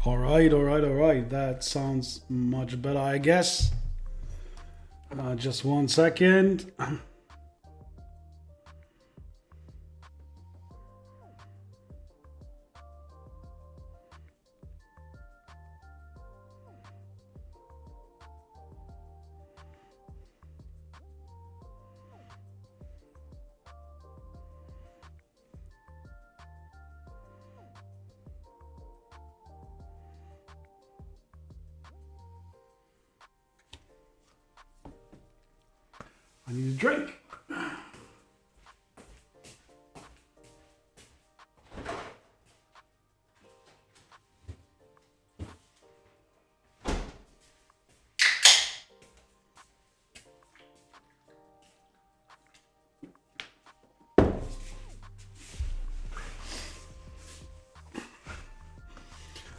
All right, all right, all right. That sounds much better, I guess. Just 1 second. I need a drink.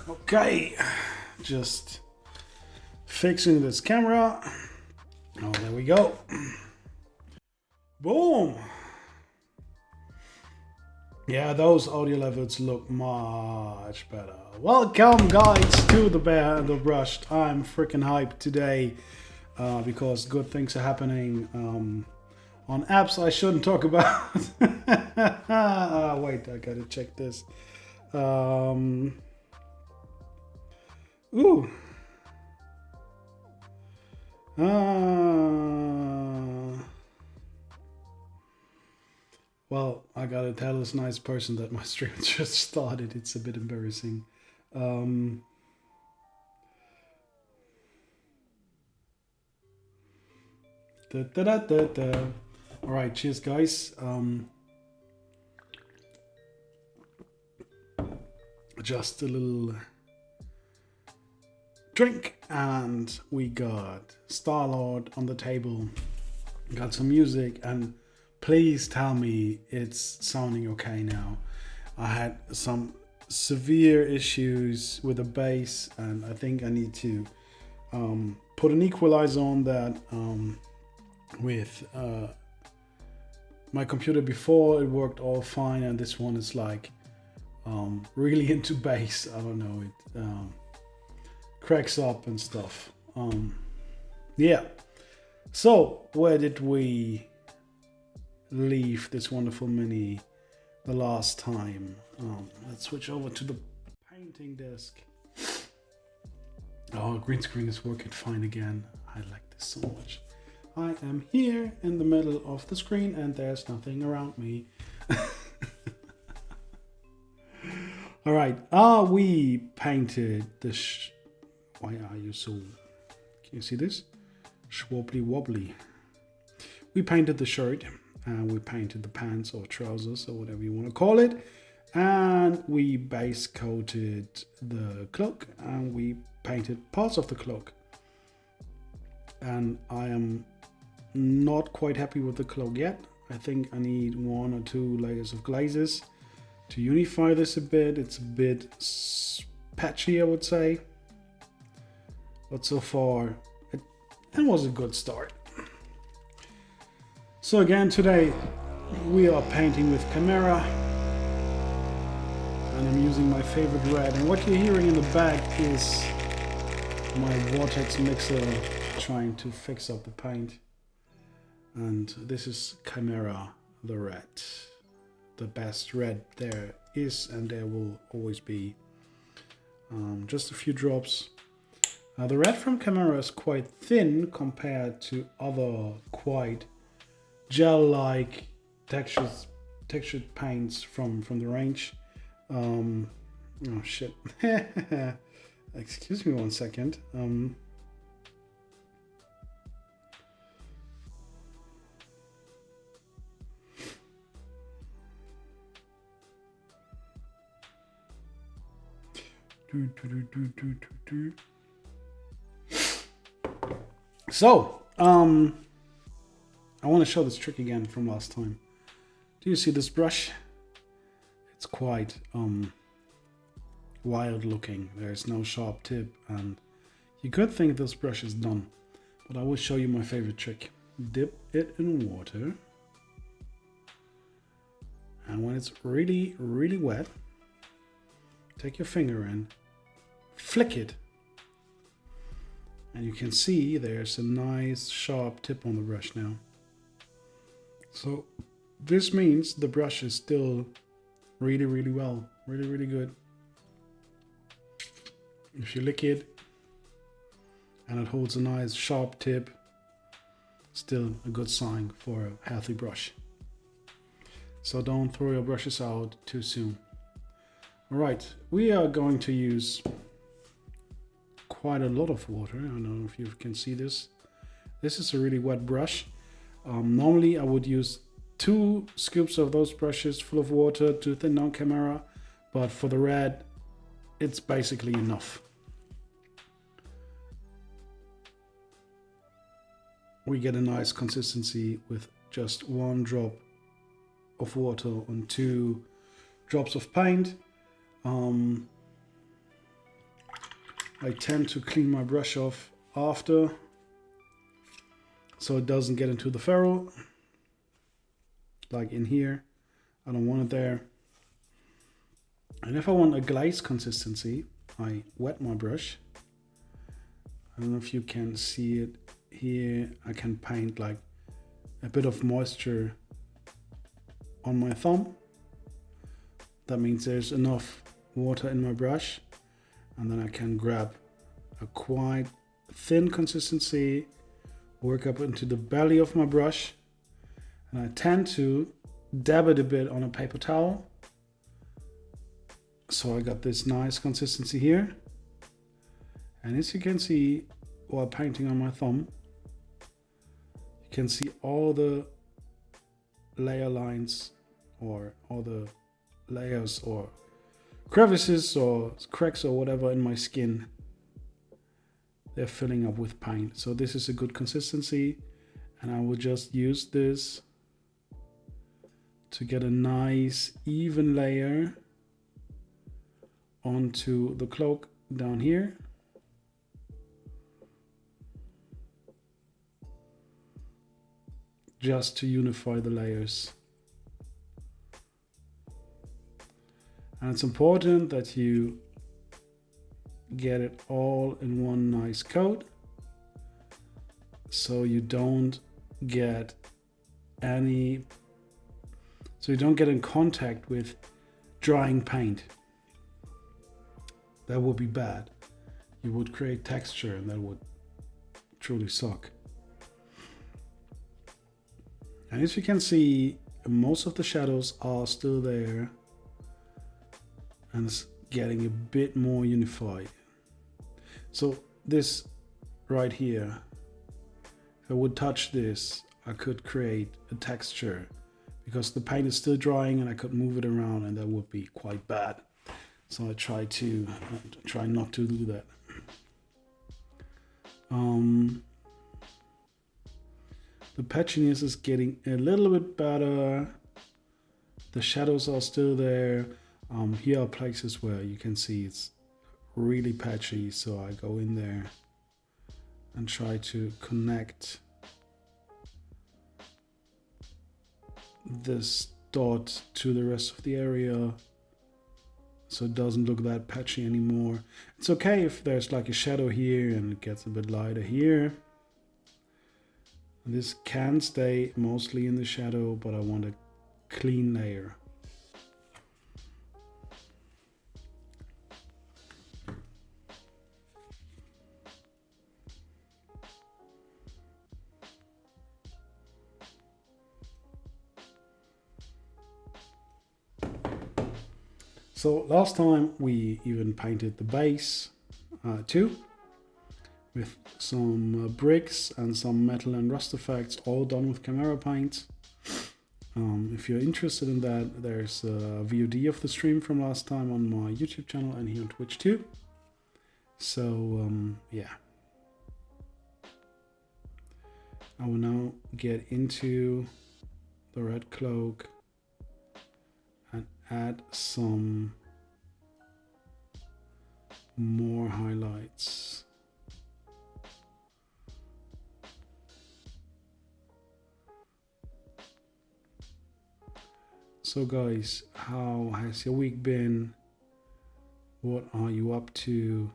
Okay, just fixing this camera. Oh, there we go. Boom. Yeah, those audio levels look much better. Welcome, guys, to the Bear and the Brushed. I'm freaking hyped today because good things are happening on apps I shouldn't talk about. Wait, I gotta check this. Ooh, Well, I gotta tell this nice person that my stream just started. It's a bit embarrassing. All right, cheers, guys. Just a little drink, and we got Star-Lord on the table. Got some music, and please tell me it's sounding okay now. I had some severe issues with the bass, and I think I need to put an equalizer on that. With my computer before, it worked all fine, and this one is like really into bass. I don't know, it cracks up and stuff. Yeah. So where did we leave this wonderful mini the last time? Let's switch over to the painting desk. Oh, green screen is working fine again. I like this so much. I am here in the middle of the screen and there's nothing around me. All right. We painted the why are you so... Can you see this? Schwobbly wobbly. We painted the shirt, and we painted the pants or trousers or whatever you want to call it. And we base coated the cloak, and we painted parts of the cloak. And I am not quite happy with the cloak yet. I think I need 1 or 2 layers of glazes to unify this a bit. It's a bit patchy, I would say. But so far, it was a good start. So again, today we are painting with Kimera. And I'm using my favorite red. And what you're hearing in the back is my vortex mixer trying to fix up the paint. And this is Kimera, the red. The best red there is, and there will always be. Just a few drops. The red from Kimera is quite thin compared to other quite gel-like textured paints from the range. Oh shit. Excuse me 1 second. So, I want to show this trick again from last time. Do you see this brush? It's quite wild looking. There's no sharp tip, and you could think this brush is done, but I will show you my favorite trick. Dip it in water, and when it's really, really wet, take your finger in, flick it, and you can see there's a nice sharp tip on the brush now. So this means the brush is still really, really well, really, really good. If you lick it and it holds a nice sharp tip, still a good sign for a healthy brush. So don't throw your brushes out too soon. All right, we are going to use quite a lot of water. I don't know if you can see this. This is a really wet brush. Normally I would use 2 scoops of those brushes full of water to thin down Kimera, but for the red, it's basically enough. We get a nice consistency with just 1 drop of water on 2 drops of paint. I tend to clean my brush off after, so it doesn't get into the ferrule. Like in here, I don't want it there. And if I want a glaze consistency, I wet my brush. I don't know if you can see it here. I can paint like a bit of moisture on my thumb. That means there's enough water in my brush, and then I can grab a quite thin consistency work up into the belly of my brush, and I tend to dab it a bit on a paper towel. So I got this nice consistency here. And as you can see while painting on my thumb, you can see all the layer lines or all the layers or crevices or cracks or whatever in my skin. They're filling up with paint. So this is a good consistency, and I will just use this to get a nice even layer onto the cloak down here. Just to unify the layers. And it's important that you get it all in one nice coat, so you don't get in contact with drying paint. That would be bad. You would create texture, and that would truly suck. And as you can see, most of the shadows are still there, and it's getting a bit more unified. So this right here, if I would touch this, I could create a texture, because the paint is still drying and I could move it around, and that would be quite bad. So I try not to do that. The patchiness is getting a little bit better. The shadows are still there. Here are places where you can see it's really patchy, so I go in there and try to connect this dot to the rest of the area so it doesn't look that patchy anymore. It's okay if there's like a shadow here and it gets a bit lighter here. This can stay mostly in the shadow, but I want a clean layer. So last time we even painted the base too, with some bricks and some metal and rust effects, all done with Kimera paint. If you're interested in that, there's a VOD of the stream from last time on my YouTube channel and here on Twitch too. So yeah. I will now get into the red cloak and add some more highlights. So guys, how has your week been? What are you up to?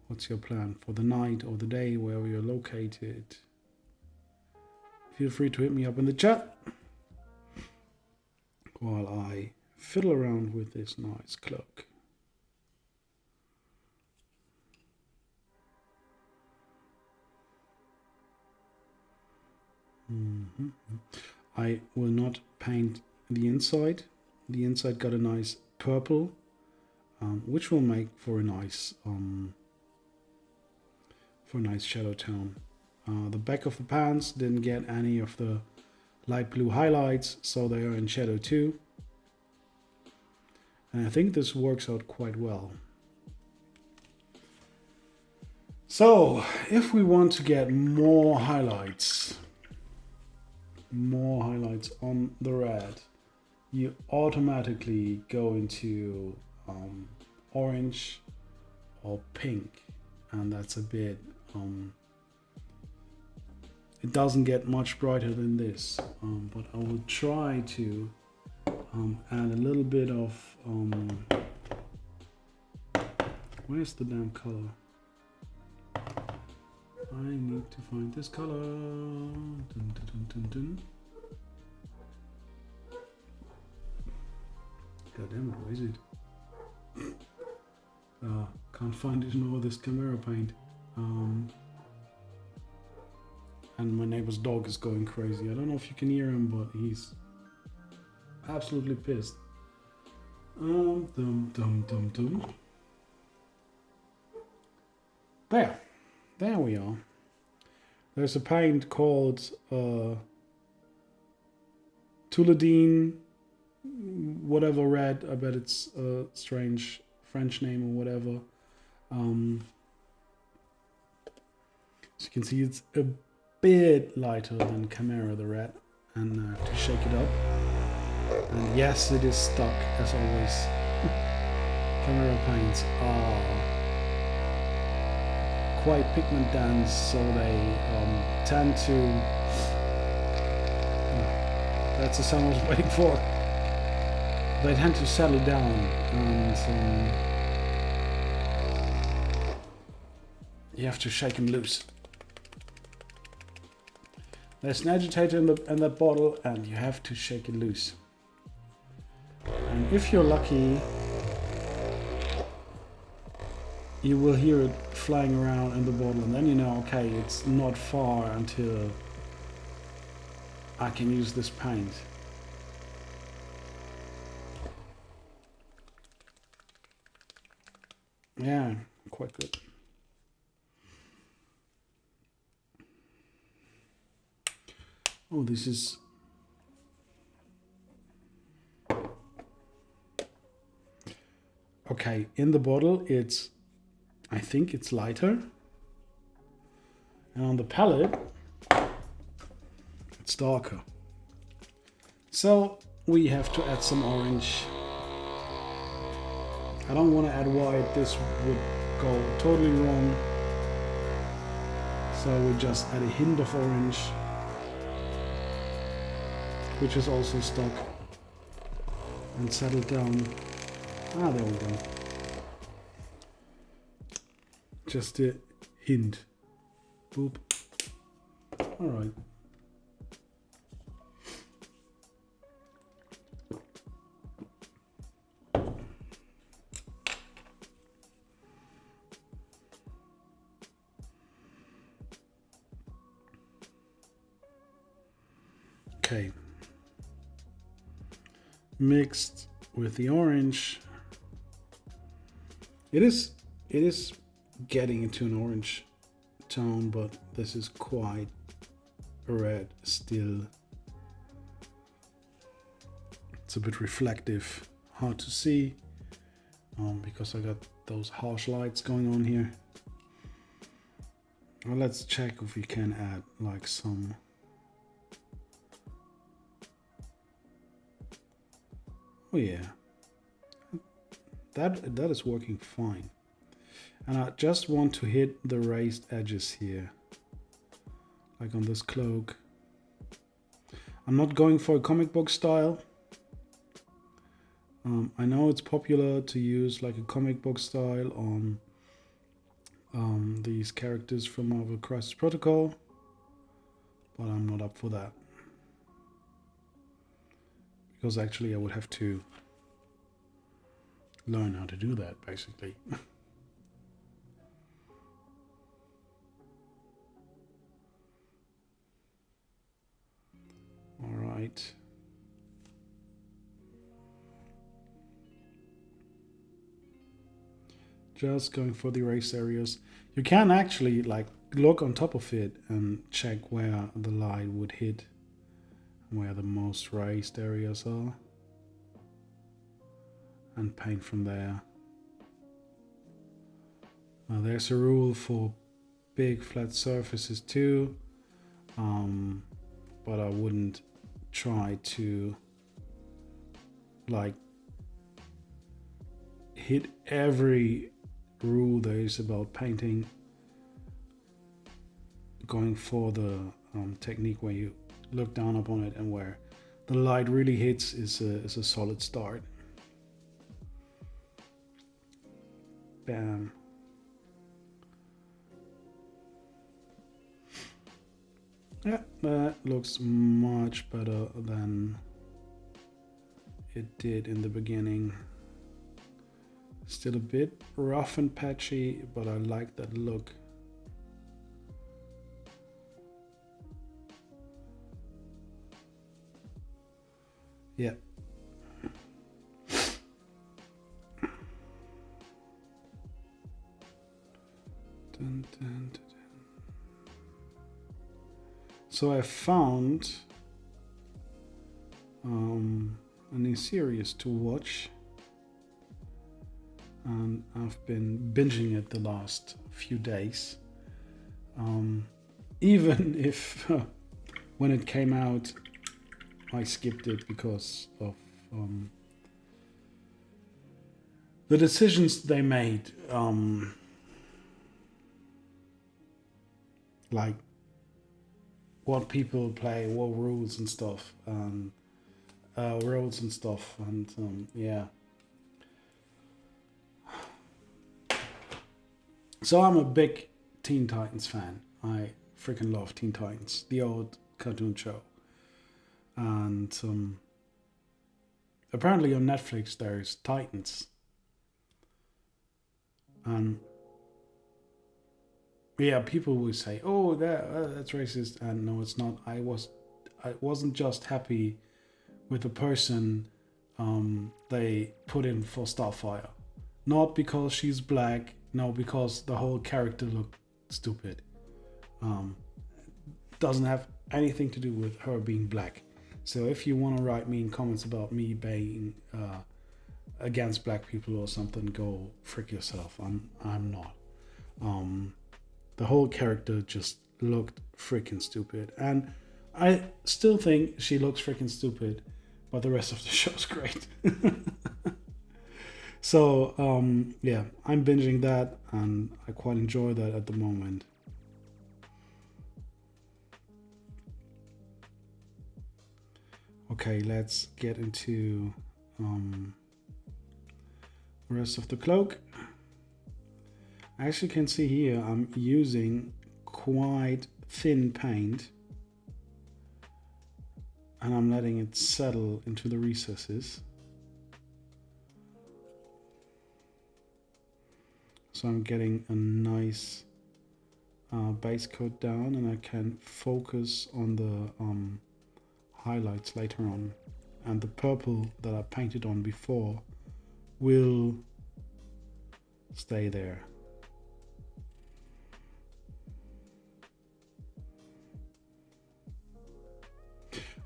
What's your plan for the night or the day, wherever you're located? Feel free to hit me up in the chat while I fiddle around with this nice cloak. I will not paint the inside. The inside got a nice purple, which will make for a nice shadow tone. The back of the pants didn't get any of the light blue highlights, so they are in shadow too. And I think this works out quite well. So if we want to get more highlights on the red, you automatically go into orange or pink, and that's a bit it doesn't get much brighter than this, but I will try to add a little bit of where's the damn color? I need to find this color. Dun, dun, dun, dun, dun. God damn it, where is it? Can't find it in all this Kimera paint. And my neighbor's dog is going crazy. I don't know if you can hear him, but he's absolutely pissed. Dum, dum, dum, dum. There we are. There's a paint called Touladine, whatever red. I bet it's a strange French name or whatever. As you can see, it's a bit lighter than Kimera the red, and to shake it up. And yes, it is stuck as always. Kimera paints are quite pigment dense, so they tend to. That's the sound I was waiting for. They tend to settle down, and you have to shake them loose. There's an agitator in that bottle, and you have to shake it loose. And if you're lucky, you will hear it flying around in the bottle, and then you know, okay, it's not far until I can use this paint. Yeah, quite good. Oh, this is... Okay, in the bottle it's... I think it's lighter. And on the palette, it's darker. So we have to add some orange. I don't want to add white, this would go totally wrong. So we just add a hint of orange, which is also stuck, and settle down. Ah, there we go. Just a hint. Boop. Alright. Okay. Mixed with the orange. It is getting into an orange tone, but this is quite red still. It's a bit reflective, hard to see, because I got those harsh lights going on here. Well, let's check if we can add like some. Oh yeah, that is working fine. And I just want to hit the raised edges here, like on this cloak. I'm not going for a comic book style. I know it's popular to use like a comic book style on these characters from Marvel Crisis Protocol, but I'm not up for that. Because actually I would have to learn how to do that, basically. All right. Just going for the erased areas. You can actually like look on top of it and check where the light would hit, where the most raised areas are, and paint from there. Now there's a rule for big flat surfaces too, but I wouldn't try to like hit every rule there is about painting. Going for the technique where you look down upon it and where the light really hits is a solid start. Bam. Yeah, that looks much better than it did in the beginning. Still a bit rough and patchy, but I like that look. Yeah. Dun, dun, dun. So I found a new series to watch, and I've been binging it the last few days. Even if when it came out, I skipped it because of the decisions they made, like what people play, what rules and stuff, and roles and stuff, and yeah. So I'm a big Teen Titans fan. I freaking love Teen Titans, the old cartoon show, and apparently on Netflix there's Titans, and yeah, people will say, "Oh, that's racist," and no, it's not. I wasn't just happy with the person they put in for Starfire, not because she's black, no, because the whole character looked stupid. Doesn't have anything to do with her being black. So if you want to write mean comments about me being against black people or something, go frick yourself. I'm not. The whole character just looked freaking stupid, and I still think she looks freaking stupid, but the rest of the show's great. So yeah, I'm binging that, and I quite enjoy that at the moment. Okay, let's get into the rest of the cloak. As you can see here, I'm using quite thin paint, and I'm letting it settle into the recesses. So I'm getting a nice base coat down, and I can focus on the highlights later on. And the purple that I painted on before will stay there.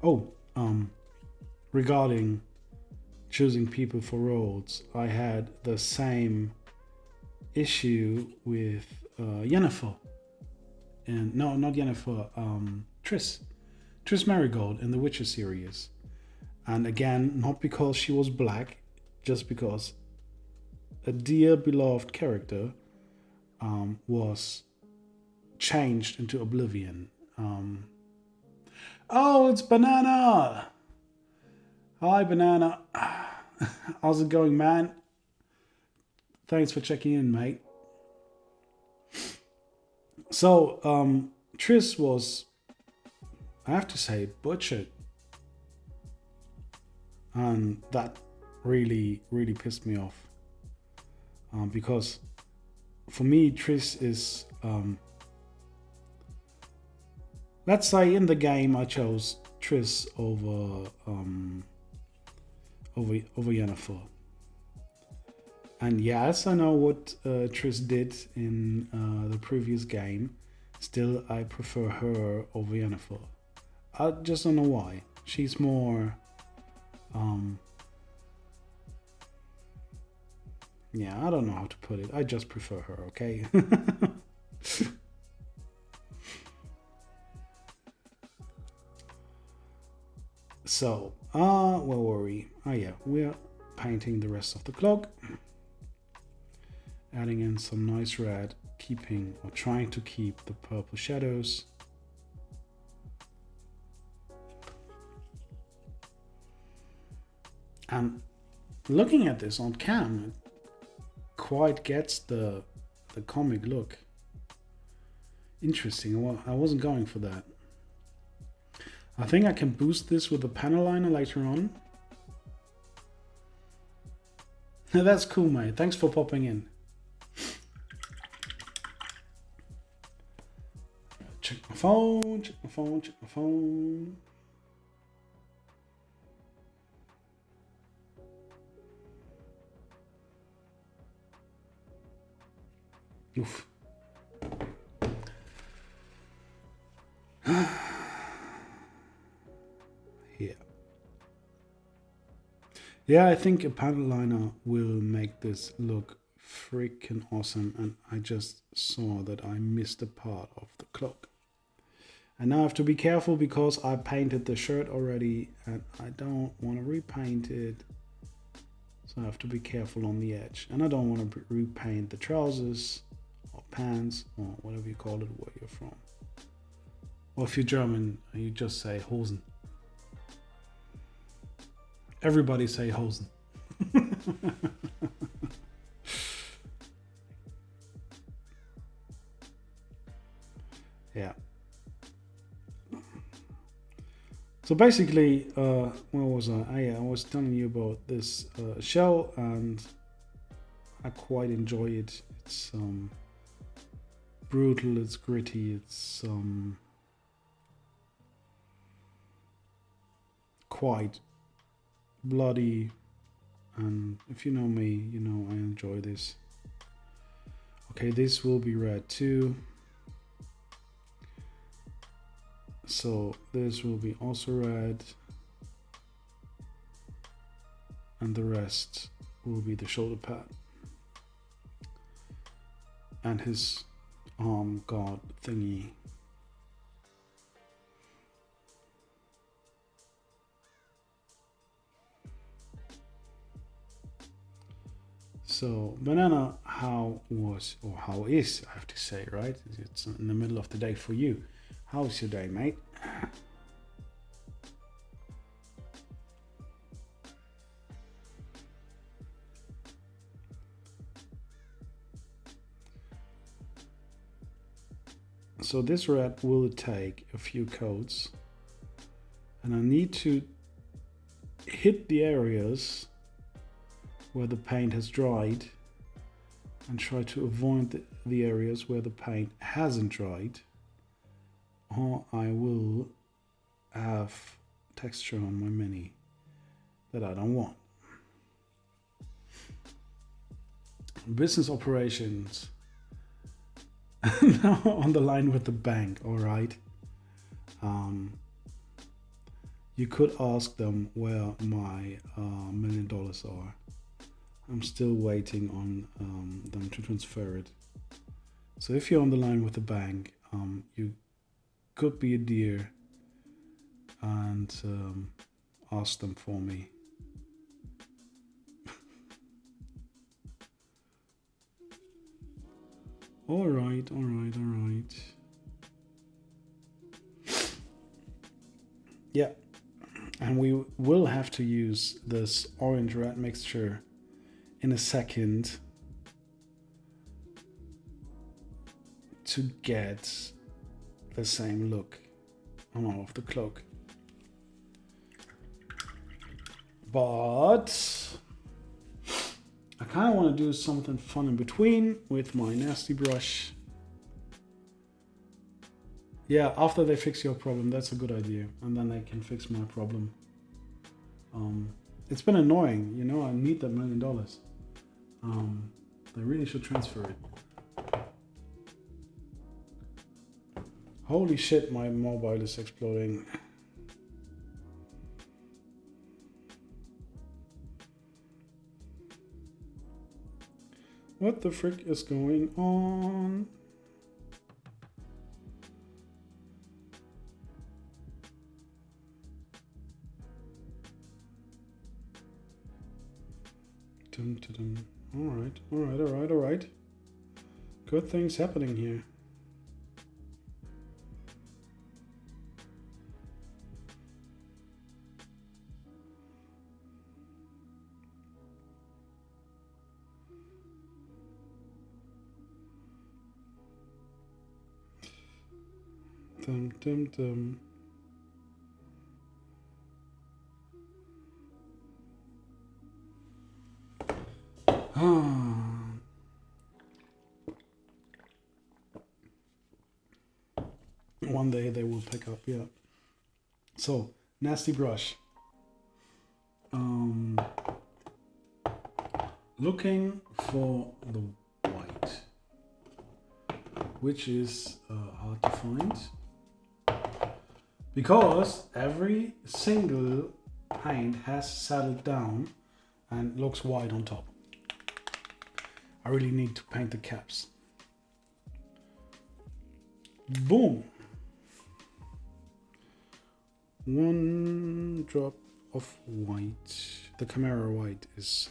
Oh, regarding choosing people for roles, I had the same issue with Yennefer. And no, not Yennefer, Triss Marigold in the Witcher series. And again, not because she was black, just because a dear beloved character was changed into oblivion. Oh, it's Banana! Hi, Banana. How's it going, man? Thanks for checking in, mate. So, Triss was, I have to say, butchered. And that really, really pissed me off. Because for me, Triss is, let's say in the game I chose Triss over Yennefer. And yes, I know what Triss did in the previous game. Still, I prefer her over Yennefer. I just don't know why. She's more... yeah, I don't know how to put it. I just prefer her, okay? So, where were we? Oh yeah, we're painting the rest of the cloak. Adding in some nice red, keeping or trying to keep the purple shadows. And looking at this on cam, it quite gets the comic look. Interesting. I wasn't going for that. I think I can boost this with the panel liner later on. That's cool, mate. Thanks for popping in. Check my phone, check my phone, check my phone. Oof. Yeah. Yeah, I think a panel liner will make this look freaking awesome, and I just saw that I missed a part of the cloak. And now I have to be careful because I painted the shirt already and I don't want to repaint it. So I have to be careful on the edge. And I don't want to repaint the trousers or pants or whatever you call it where you're from. Or if you're German, you just say Hosen. Everybody say Hosen. Yeah. So basically, where was I? Yeah, I was telling you about this show, and I quite enjoy it. It's brutal, it's gritty, it's quite bloody, and if you know me, you know I enjoy this. Okay, this will be red too. So this will be also red, and the rest will be the shoulder pad and his arm guard thingy. So banana, how was, or how is, I have to say, right? It's in the middle of the day for you. How's your day, mate? So this red will take a few coats, and I need to hit the areas where the paint has dried and try to avoid the areas where the paint hasn't dried, or I will have texture on my Mini that I don't want. Business operations. Now on the line with the bank, all right. You could ask them where my $1 million are. I'm still waiting on them to transfer it. So if you're on the line with the bank, you could be a dear and ask them for me. All right. Yeah, and we will have to use this orange red mixture in a second to get the same look on all of the cloak. But I kind of want to do something fun in between with my nasty brush. Yeah, after they fix your problem, that's a good idea. And then they can fix my problem. It's been annoying, you know, I need that $1 million. They really should transfer it. Holy shit, my mobile is exploding. What the frick is going on? All right. Good things happening here. One day they will pick up, yeah. So, nasty brush. Looking for the white. which is hard to find because every single paint has settled down and looks white on top. I really need to paint the caps. Boom. One drop of white. The Kimera white is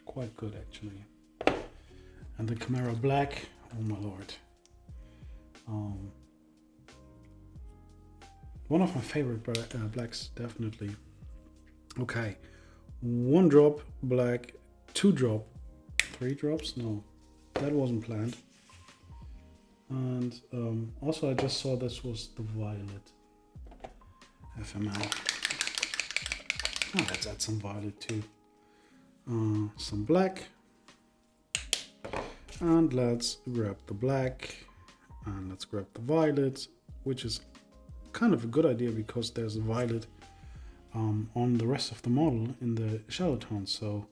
quite good actually. And the Kimera black, oh my lord. One of my favorite blacks, definitely. Okay, 1 drop black, 2 drop, 3 drops? No, that wasn't planned. And also I just saw this was the violet FML. Oh, let's add some violet too. Some black. And let's grab the black. And let's grab the violet, which is kind of a good idea because there's a violet on the rest of the model in the shadow tone. So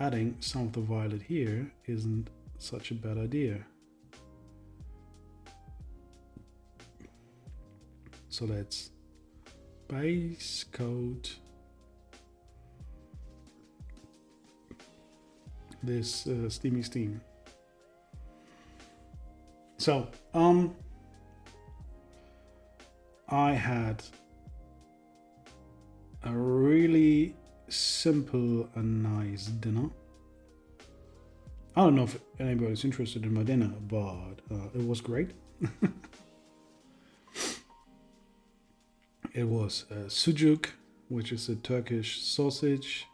adding some of the violet here isn't such a bad idea. So let's base coat this steamy steam. So I had a really simple and nice dinner. I don't know if anybody's interested in my dinner, but it was great. It was sucuk, which is a Turkish sausage,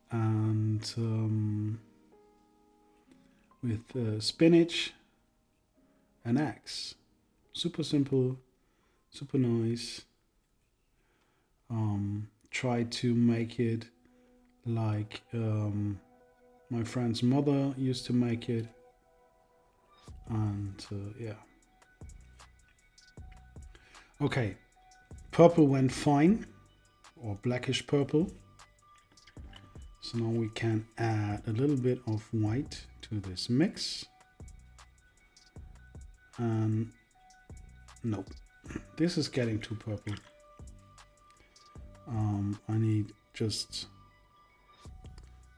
and with spinach and eggs. Super simple, super nice. Try to make it like my friend's mother used to make it, and yeah. Okay, purple went fine, or blackish purple. So now we can add a little bit of white to this mix. And nope, this is getting too purple. I need just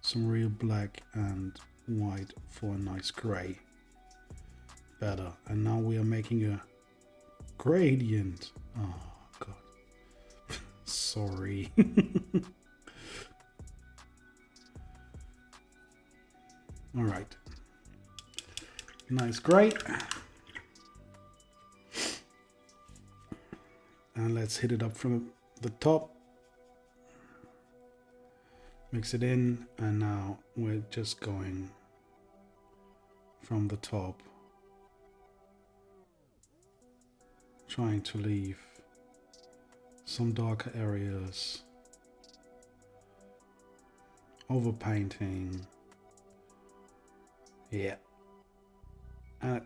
some real black and white for a nice gray. Better. And now we are making a gradient. Oh god. Sorry. All right. Nice gray. And let's hit it up from the top. Mix it in, and now we're just going from the top, trying to leave some darker areas, over painting. Yeah, and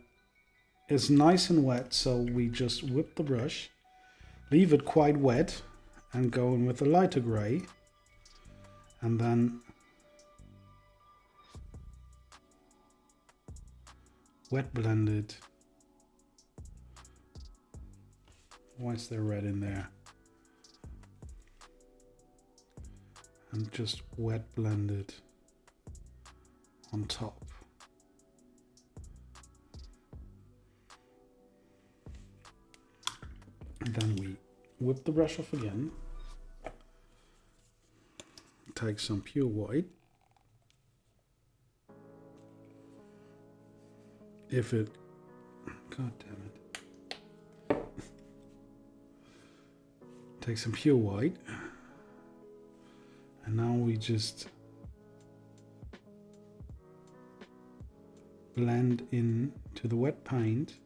it's nice and wet, so we just whip the brush, leave it quite wet, and go in with a lighter gray. And then wet blend it. Why is there red in there? And just wet blend it on top. And then we whip the brush off again. Take some pure white. If it, god damn it. Take some pure white. And now we just blend in to the wet paint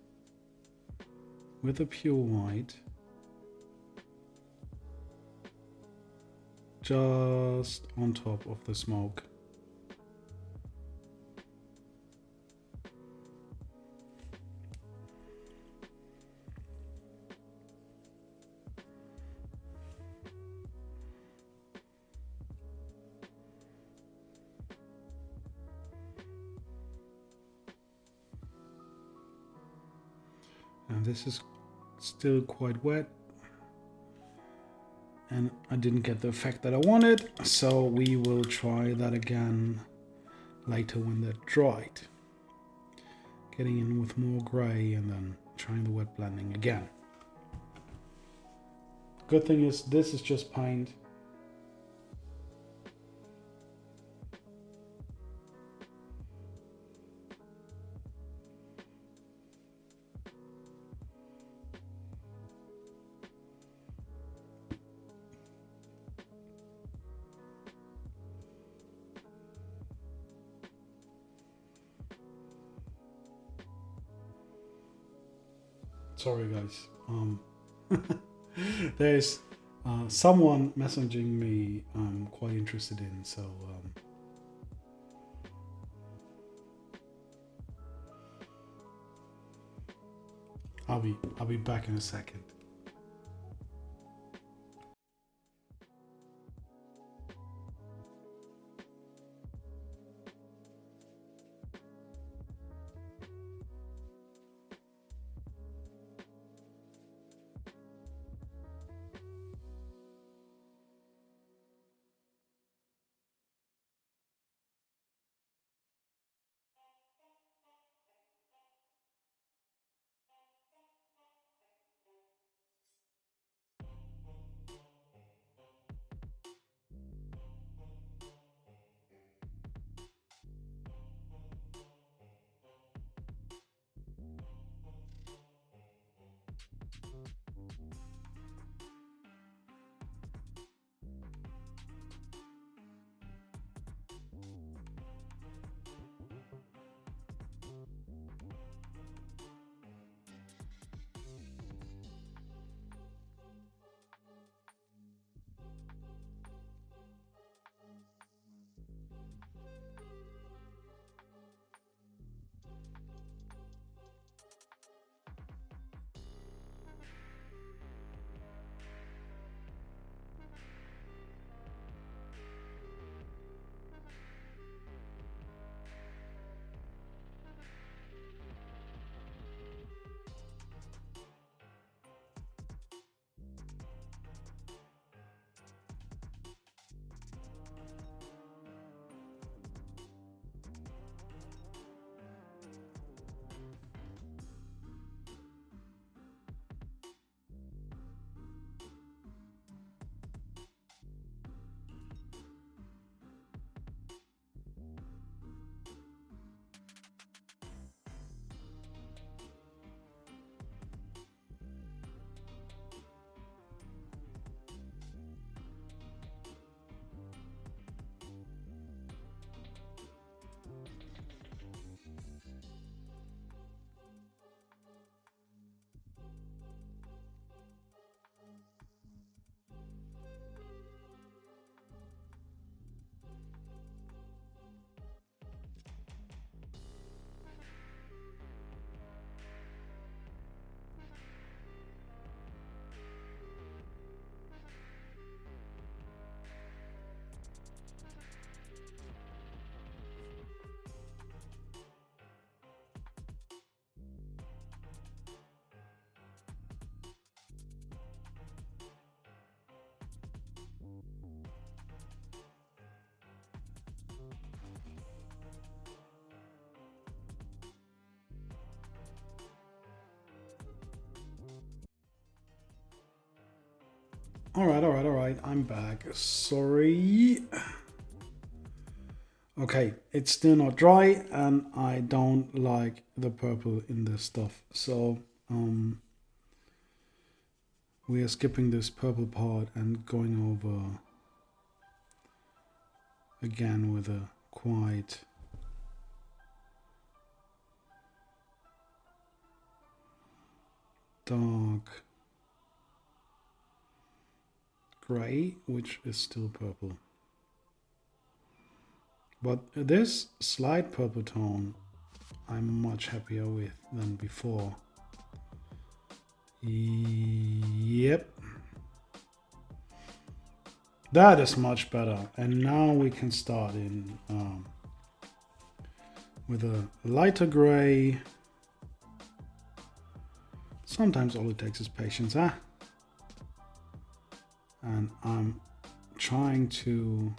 with the pure white. Just on top of the smoke. And this is still quite wet. And I didn't get the effect that I wanted, so we will try that again later when they're dried. Getting in with more gray and then trying the wet blending again. Good thing is this is just paint. Sorry guys, there's someone messaging me I'm quite interested in, so I'll be back in a second. All right. I'm back. Sorry. Okay, it's still not dry, and I don't like the purple in this stuff. So we are skipping this purple part and going over again with a quite dark gray, which is still purple. But this slight purple tone I'm much happier with than before. Yep. That is much better. And now we can start in with a lighter gray. It's Sometimes all it takes is patience, huh? And I'm trying to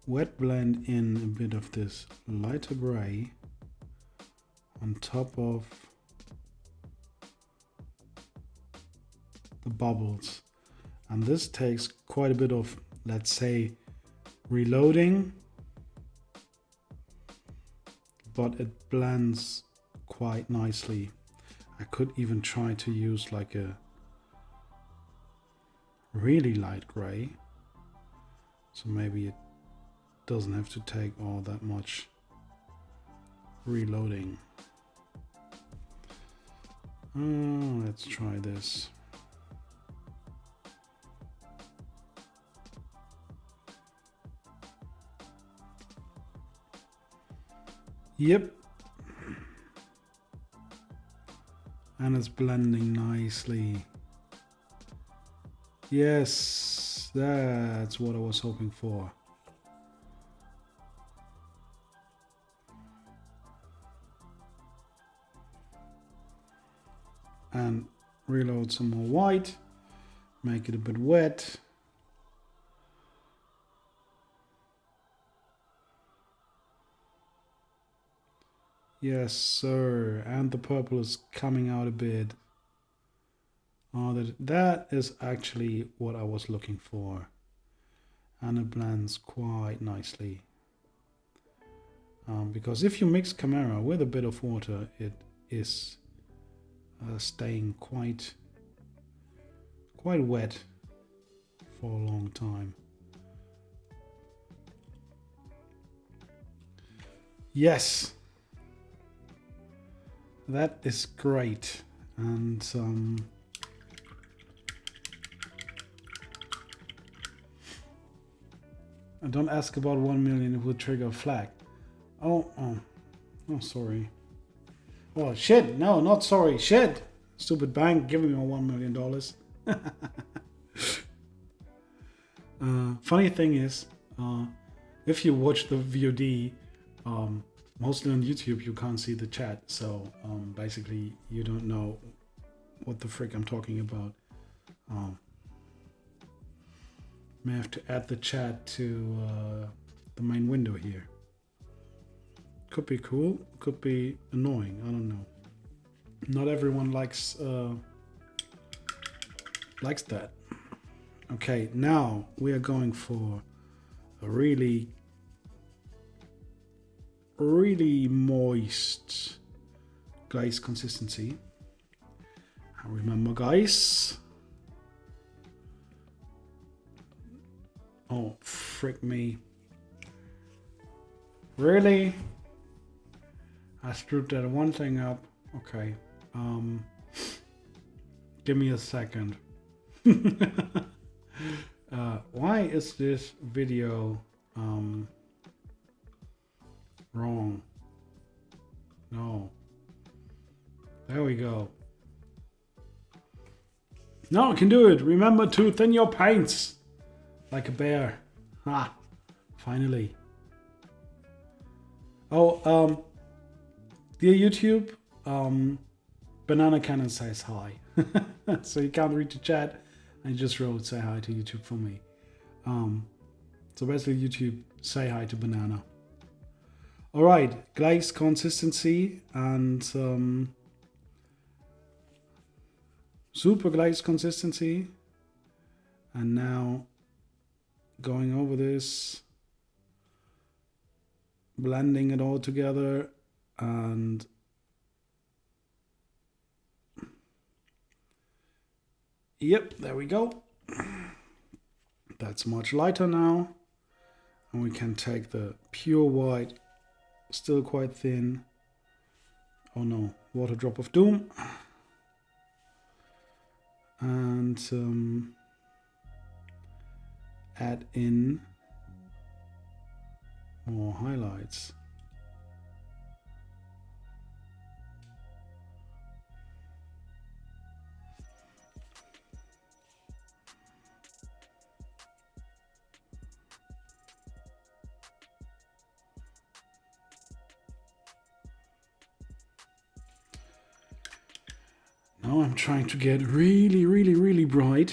wet blend in a bit of this lighter gray on top of the bubbles. And this takes quite a bit of, let's say, reloading, but it blends quite nicely. I could even try to use like a really light gray, so maybe it doesn't have to take all that much reloading. Let's try this. Yep. And it's blending nicely. Yes, that's what I was hoping for. And reload some more white, make it a bit wet. Yes, sir. And the purple is coming out a bit. Oh, that is actually what I was looking for. And it blends quite nicely. Because if you mix Kimera with a bit of water, it is staying quite wet for a long time. Yes, that is great. And don't ask about 1 million, it would trigger a flag. Oh, sorry. Oh, shit. No, not sorry. Shit. Stupid bank giving me $1 million. Funny thing is, if you watch the VOD, mostly on YouTube, you can't see the chat. So basically, you don't know what the frick I'm talking about. May have to add the chat to the main window here. Could be cool, could be annoying, I don't know. Not everyone likes that. Okay, now we are going for a really moist glaze consistency. And remember, guys. Oh, frick me. Really? I screwed that one thing up. Okay. Give me a second. Why is this video wrong? No. There we go. No, I can do it. Remember to thin your paints. Like a bear. Ah, finally. Oh, dear YouTube, Banana Cannon says hi. So you can't read the chat. I just wrote say hi to YouTube for me. So basically YouTube, say hi to Banana. Alright, glaze consistency and super glaze consistency. And now going over this, blending it all together, and yep, there we go. That's much lighter now. And we can take the pure white, still quite thin. Oh no, water drop of doom. And add in more highlights. Now I'm trying to get really, really, really bright.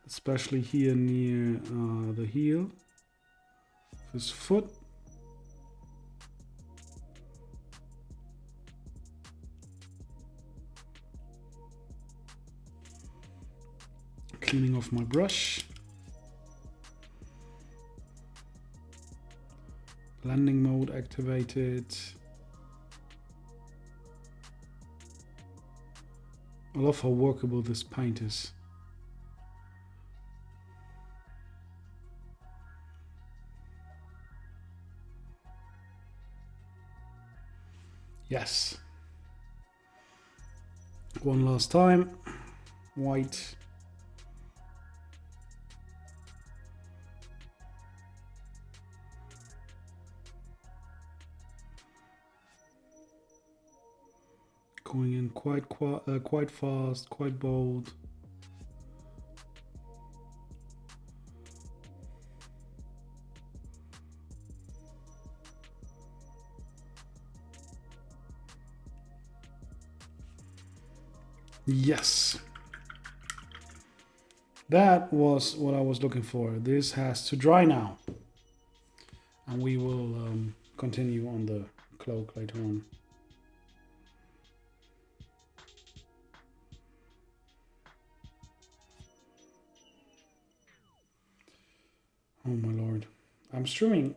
Especially here near the heel of his foot. Cleaning off my brush. Blending mode activated. I love how workable this paint is. Yes. One last time. White. Going in quite fast, quite bold. Yes. That was what I was looking for. This has to dry now. And we will continue on the cloak later on. Oh my lord. I'm streaming,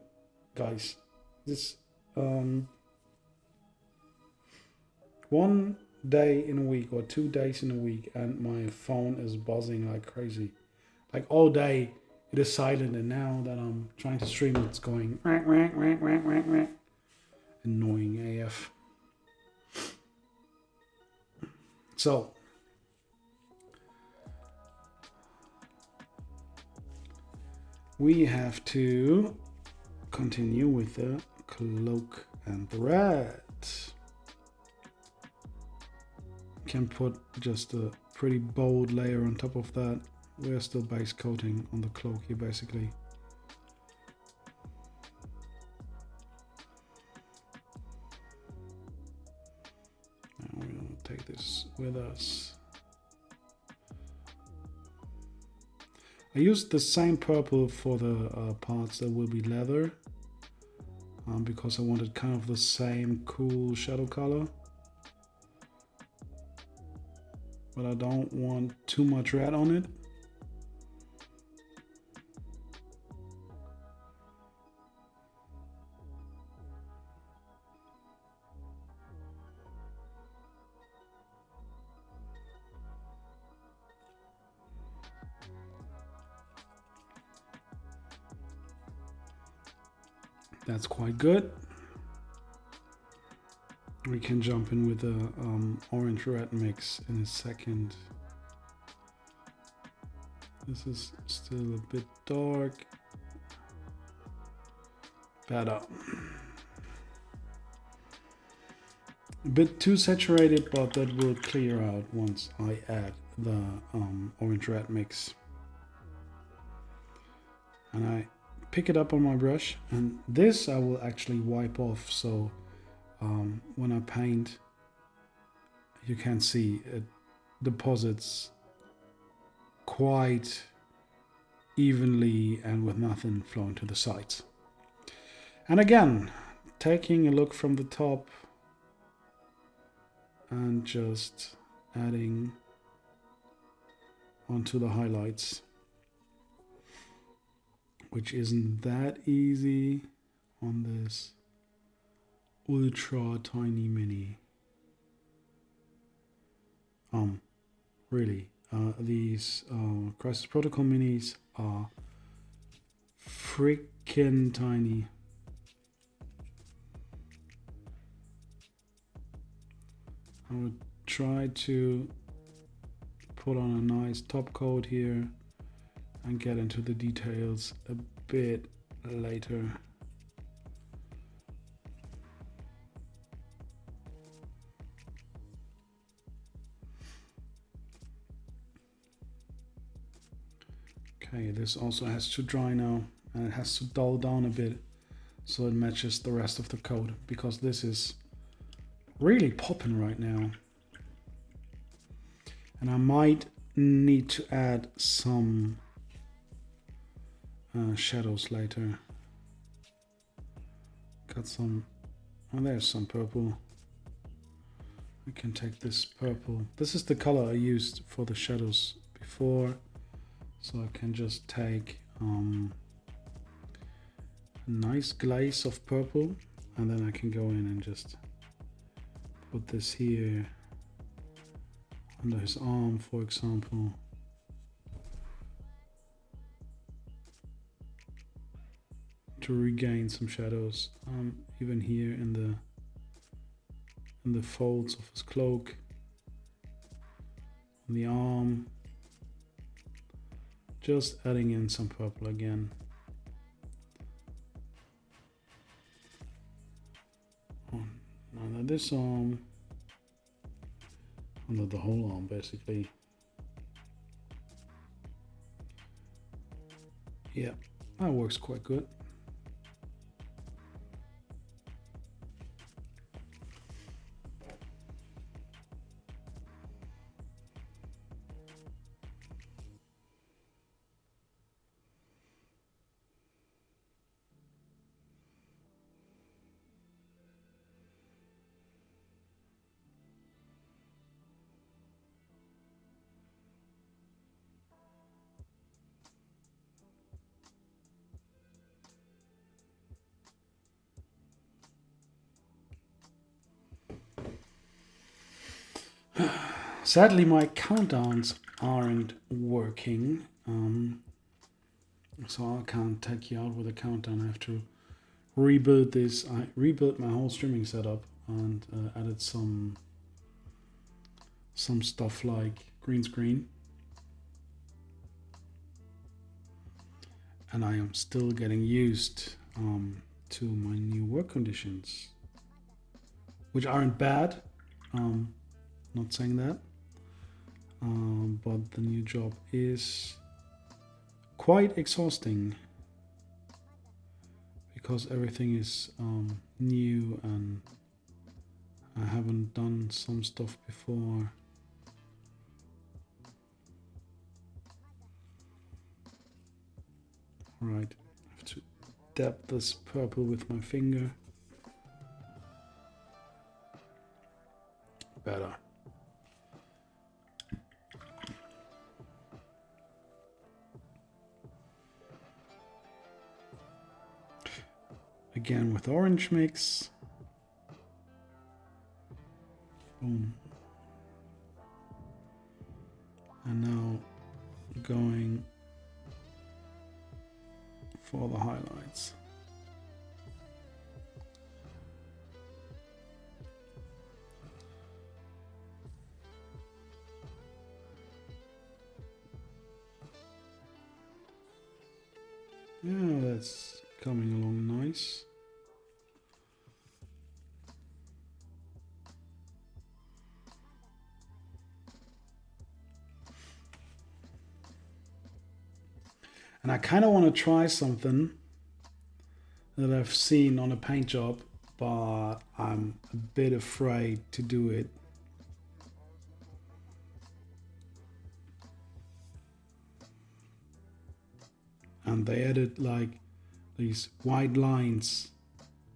guys. This one day in a week or 2 days in a week and my phone is buzzing like crazy. Like all day it is silent, and now that I'm trying to stream it's going annoying AF. So we have to continue with the cloak and the red. Can put just a pretty bold layer on top of that. We're still base coating on the cloak here basically. Now we're gonna take this with us. I used the same purple for the parts that will be leather because I wanted kind of the same cool shadow color. But I don't want too much red on it. That's quite good. We can jump in with the orange red mix in a second. This is still a bit dark. Better. A bit too saturated, but that will clear out once I add the orange red mix. And I pick it up on my brush, and this I will actually wipe off, so when I paint you can see it deposits quite evenly and with nothing flowing to the sides. And again, taking a look from the top and just adding onto the highlights, which isn't that easy on this ultra tiny mini. Really, these Crisis Protocol minis are freaking tiny. I would try to put on a nice top coat here and get into the details a bit later. Okay, this also has to dry now, and it has to dull down a bit so it matches the rest of the coat, because this is really popping right now. And I might need to add some shadows later. Got some, oh, there's some purple. I can take this purple. This is the color I used for the shadows before. So I can just take a nice glaze of purple, and then I can go in and just put this here under his arm, for example. To regain some shadows, even here in the folds of his cloak, on the arm, just adding in some purple again. Under this arm, under the whole arm basically. Yeah, that works quite good. Sadly, my countdowns aren't working, so I can't take you out with a countdown. I have to rebuild this. I rebuilt my whole streaming setup and added some stuff like green screen. And I am still getting used to my new work conditions, which aren't bad. Not saying that. But the new job is quite exhausting because everything is new and I haven't done some stuff before. Right, I have to dab this purple with my finger. Better. Again with orange mix. Boom. And now going for the highlights. Yeah, that's coming along nice. And I kind of want to try something that I've seen on a paint job, but I'm a bit afraid to do it. And they added like these white lines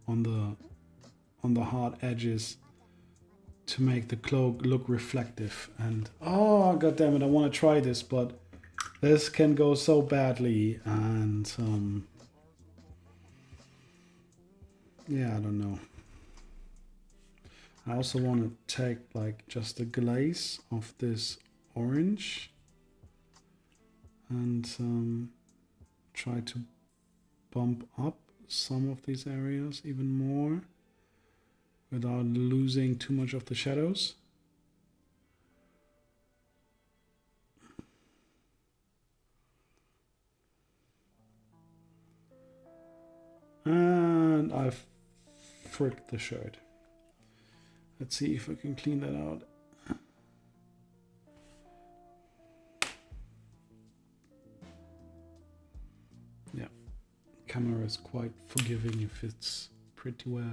on the hard edges to make the cloak look reflective. And oh, god damn it, I want to try this, but this can go so badly. And yeah, I don't know. I also want to take like just a glaze of this orange and try to bump up some of these areas even more without losing too much of the shadows. And I've fricked the shirt. Let's see if I can clean that out. Yeah, camera is quite forgiving if it's pretty wet.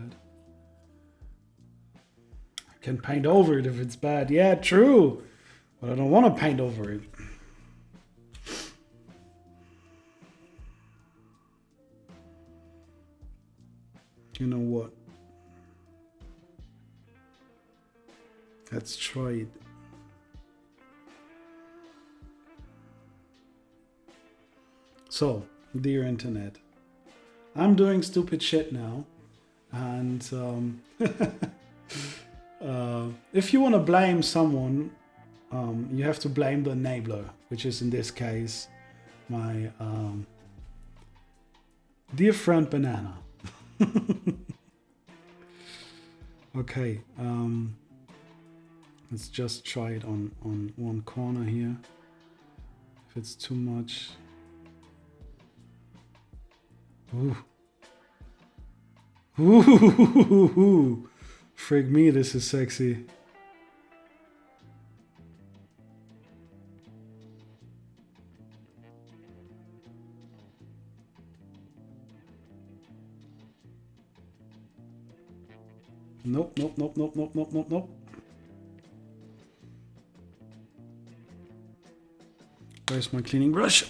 Can paint over it if it's bad. Yeah, true. But I don't want to paint over it. You know what? Let's try it. So, dear internet, I'm doing stupid shit now. And if you want to blame someone, you have to blame the enabler, which is in this case my dear friend Banana. Okay, let's just try it on one corner here. If it's too much. Ooh. Ooh. Frig me, this is sexy. Nope, nope, nope, nope, nope, nope, nope, nope. Where's my cleaning brush?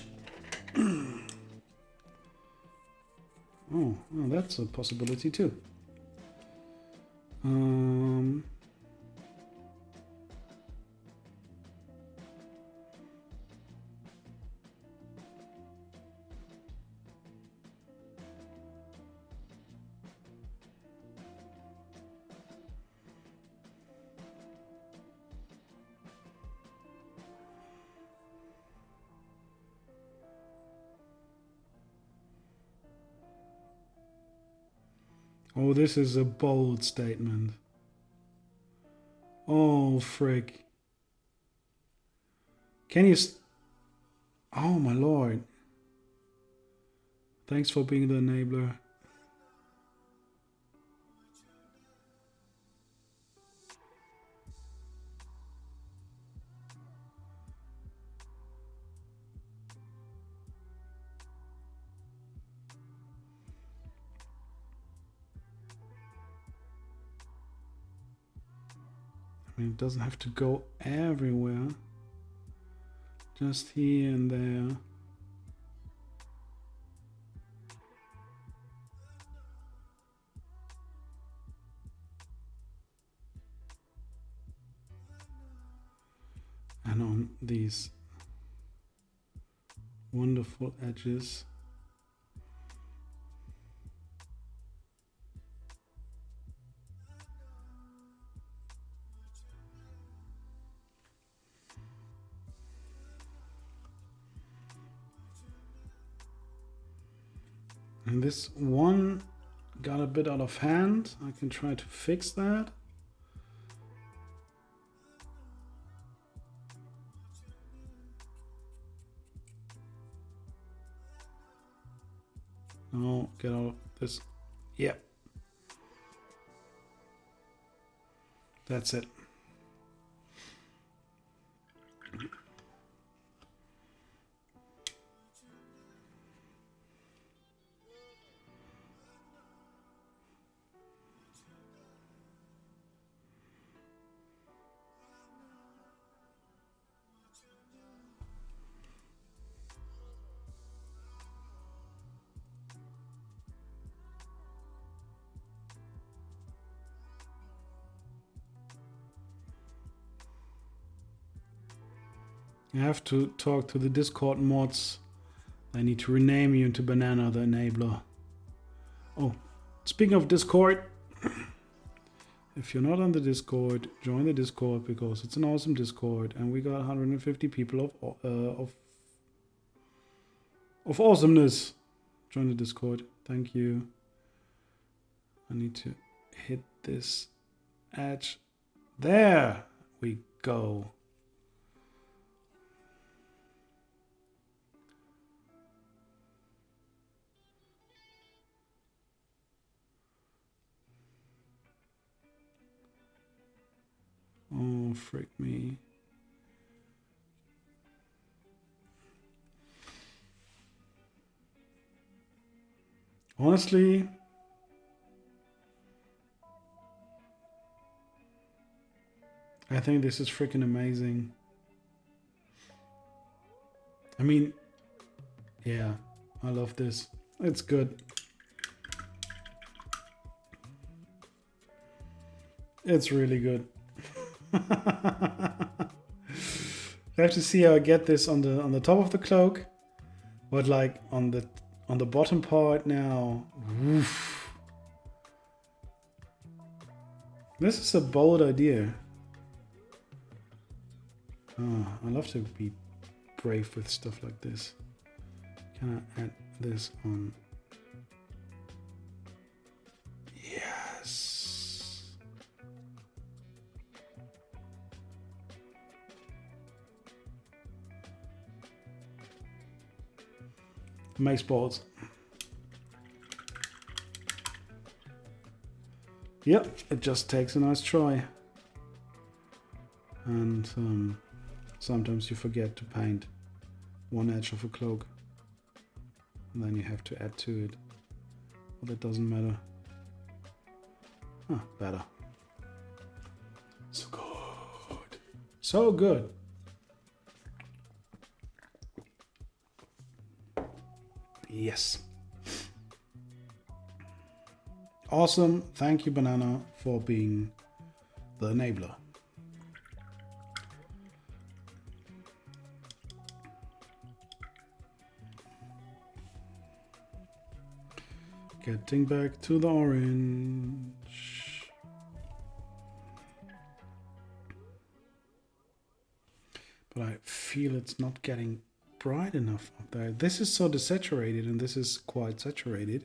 Oh, well, that's a possibility too. Oh, this is a bold statement. Oh, frick. Can you... Oh, my lord. Thanks for being the enabler. I mean, it doesn't have to go everywhere. Just here and there. And on these wonderful edges. And this one got a bit out of hand. I can try to fix that. No, get out of this. Yeah. That's it. I have to talk to the Discord mods. I need to rename you into Banana the Enabler. Oh, speaking of Discord, if you're not on the Discord, join the Discord because it's an awesome Discord, and we got 150 people of awesomeness. Join the Discord. Thank you. I need to hit this edge. There we go. Oh, frick me. Honestly, I think this is freaking amazing. I mean, yeah, I love this. It's good. It's really good. I have to see how I get this on the top of the cloak, but like on the bottom part now. Oof. This is a bold idea. Oh, I love to be brave with stuff like this. Can I add this on? Yes. Makes balls. Yep, it just takes a nice try. And sometimes you forget to paint one edge of a cloak. And then you have to add to it. But that doesn't matter. Ah, better. So good. So good. Yes. Awesome. Thank you, Banana, for being the enabler. Getting back to the orange. But I feel it's not getting bright enough up there. This is so desaturated and this is quite saturated.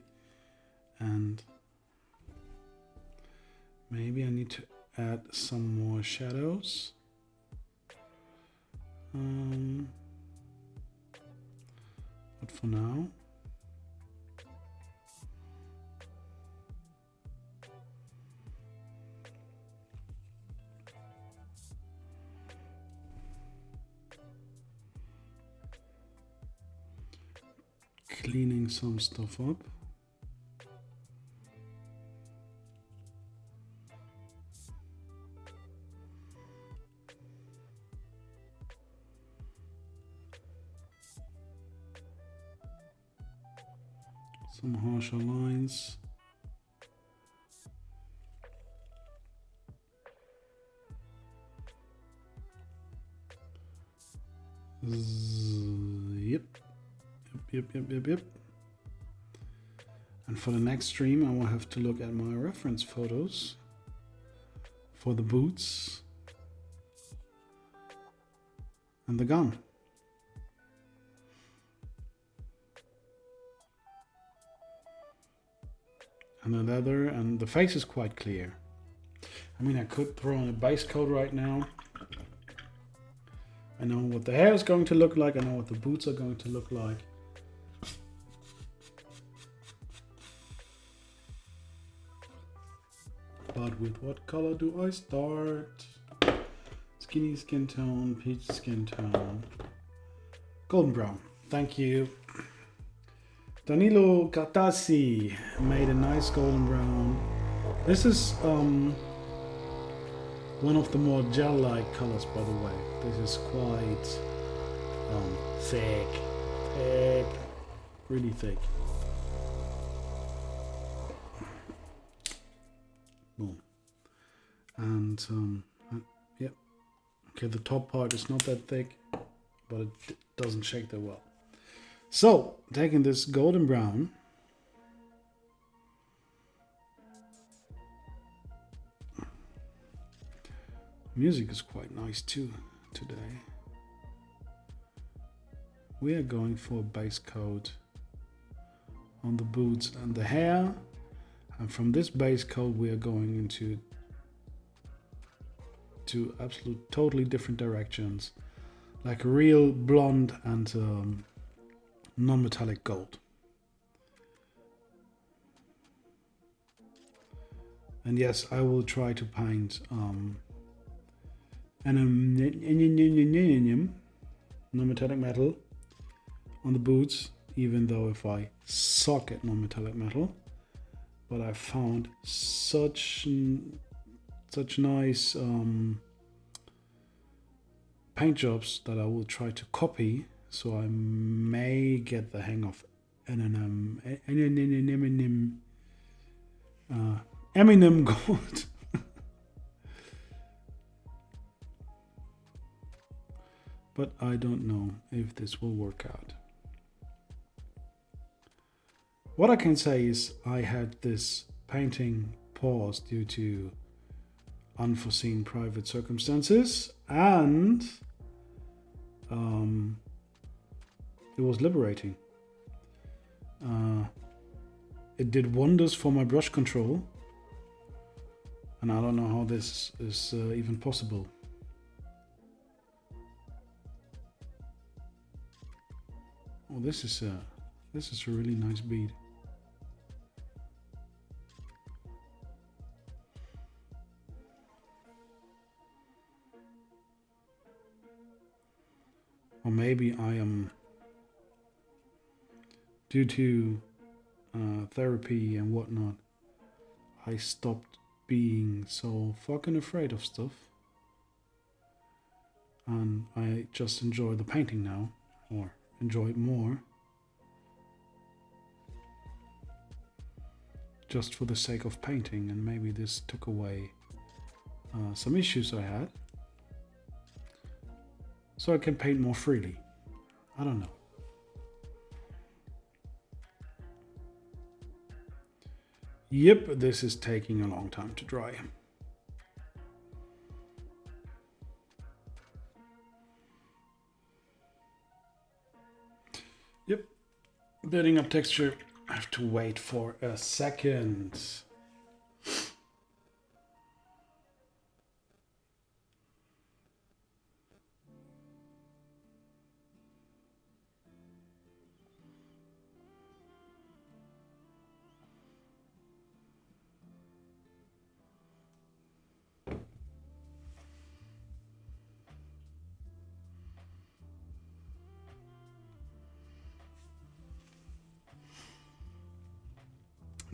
And maybe I need to add some more shadows. But for now, cleaning some stuff up. Some harsher lines. Yep. And for the next stream, I will have to look at my reference photos for the boots and the gun. And the leather, and the face is quite clear. I mean, I could throw on a base coat right now. I know what the hair is going to look like. I know what the boots are going to look like. But with what color do I start? Skinny skin tone, peach skin tone, golden brown. Thank you. Danilo Cartassi made a nice golden brown. This is one of the more gel-like colors, by the way. This is quite thick, really thick. Boom. And yep. Okay, the top part is not that thick, but it doesn't shake that well. So, taking this golden brown, music is quite nice too today. We are going for a base coat on the boots and the hair, and from this base coat we are going into absolute totally different directions, like a real blonde and non-metallic gold. And yes, I will try to paint non-metallic metal on the boots, even though if I suck at non-metallic metal. But I found such nice paint jobs that I will try to copy, so I may get the hang of Eminem Gold. But I don't know if this will work out. What I can say is I had this painting paused due to unforeseen private circumstances, and it was liberating. It did wonders for my brush control, and I don't know how this is even possible. Oh, this is a really nice bead. Or maybe I am, due to therapy and whatnot, I stopped being so fucking afraid of stuff, and I just enjoy the painting now, or enjoy it more, just for the sake of painting. And maybe this took away some issues I had, so I can paint more freely. I don't know. Yep, this is taking a long time to dry. Yep, building up texture. I have to wait for a second.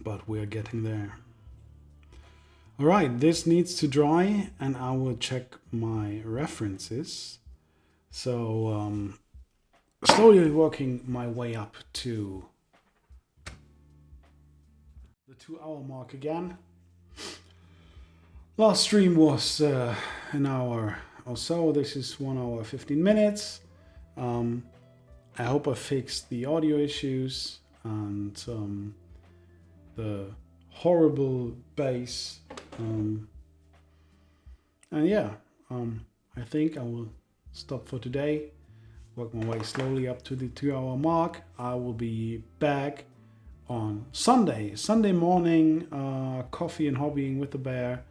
But we're getting there. All right, this needs to dry, and I will check my references. So slowly working my way up to the 2-hour mark again. Last stream was an hour or so. This is 1 hour 15 minutes. I hope I fixed the audio issues and the horrible bass, and yeah, I think I will stop for today, work my way slowly up to the 2-hour mark. I will be back on Sunday morning, coffee and hobbying with the bear.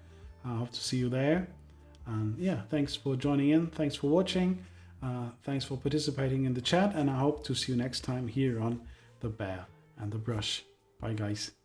I hope to see you there. And yeah, thanks for joining in, thanks for watching, thanks for participating in the chat, and I hope to see you next time here on The Bear and the Brush. Bye guys.